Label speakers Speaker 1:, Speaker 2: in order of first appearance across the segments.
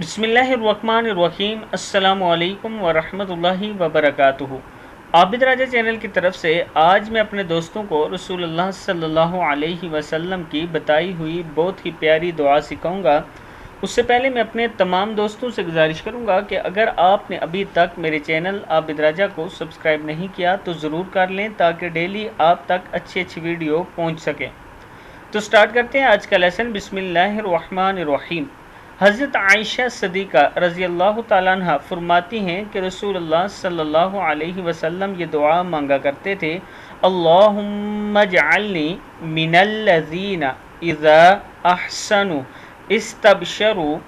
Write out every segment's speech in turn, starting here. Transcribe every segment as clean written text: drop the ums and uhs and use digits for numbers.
Speaker 1: बिस्मिल्लाहिर्रहमानिर्रहीम। अस्सलामु अलैकुम वरहमतुल्लाहि वबरकातुहू। आबिद राजा चैनल की तरफ से आज मैं अपने दोस्तों को रसूलुल्लाह सल्लल्लाहु अलैहि वसल्लम की बताई हुई बहुत ही प्यारी दुआ सिखाऊंगा। उससे पहले मैं अपने तमाम दोस्तों से गुजारिश करूंगा कि अगर आपने अभी तक मेरे चैनल आबिद राजा को सब्सक्राइब नहीं किया तो ज़रूर कर लें ताकि डेली आप तक अच्छी अच्छी वीडियो पहुँच सकें। तो स्टार्ट करते हैं आज का लेसन। बिस्मिल्लाहिर्रहमानिर्रहीम। हज़रत आयशा सदीक़ा रज़ी अल्लाह ताला अन्हा फरमाती हैं कि रसूलुल्लाह सल्लल्लाहु अलैहि वसल्लम ये दुआ मांगा करते थे, अल्लाहुम्मा जअलनी मिनल्लज़ीना इज़ा अहसनु इस्तबशरू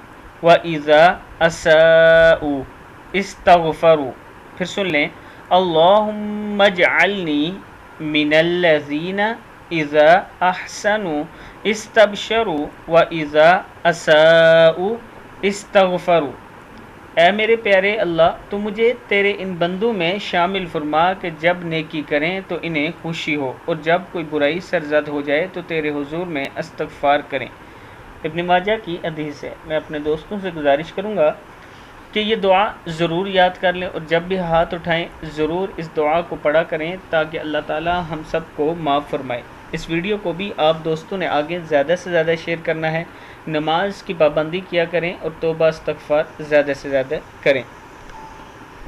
Speaker 1: व इज़ा असाउ इस्तगफरू। फिर सुन लें, अल्लाहुम्मा जअलनी मिनल्लज़ीना इज़ा अहसनु इस्तबशरू व इज़ा असाउ इस्तगफरू। ऐ मेरे प्यारे अल्लाह, तो मुझे तेरे इन बंदों में शामिल फरमा कि जब नेकी करें तो इन्हें खुशी हो और जब कोई बुराई सरजद हो जाए तो तेरे हुजूर में इस्तगफार करें। इब्न माजा की हदीस है। मैं अपने दोस्तों से गुजारिश करूँगा कि ये दुआ ज़रूर याद कर लें और जब भी हाथ उठाएं ज़रूर इस दुआ को पढ़ा करें ताकि अल्लाह ताला हम सब को माफ़ फरमाए। इस वीडियो को भी आप दोस्तों ने आगे ज़्यादा से ज़्यादा शेयर करना है। नमाज की पाबंदी किया करें और तौबा इस्तगफार ज़्यादा से ज़्यादा करें।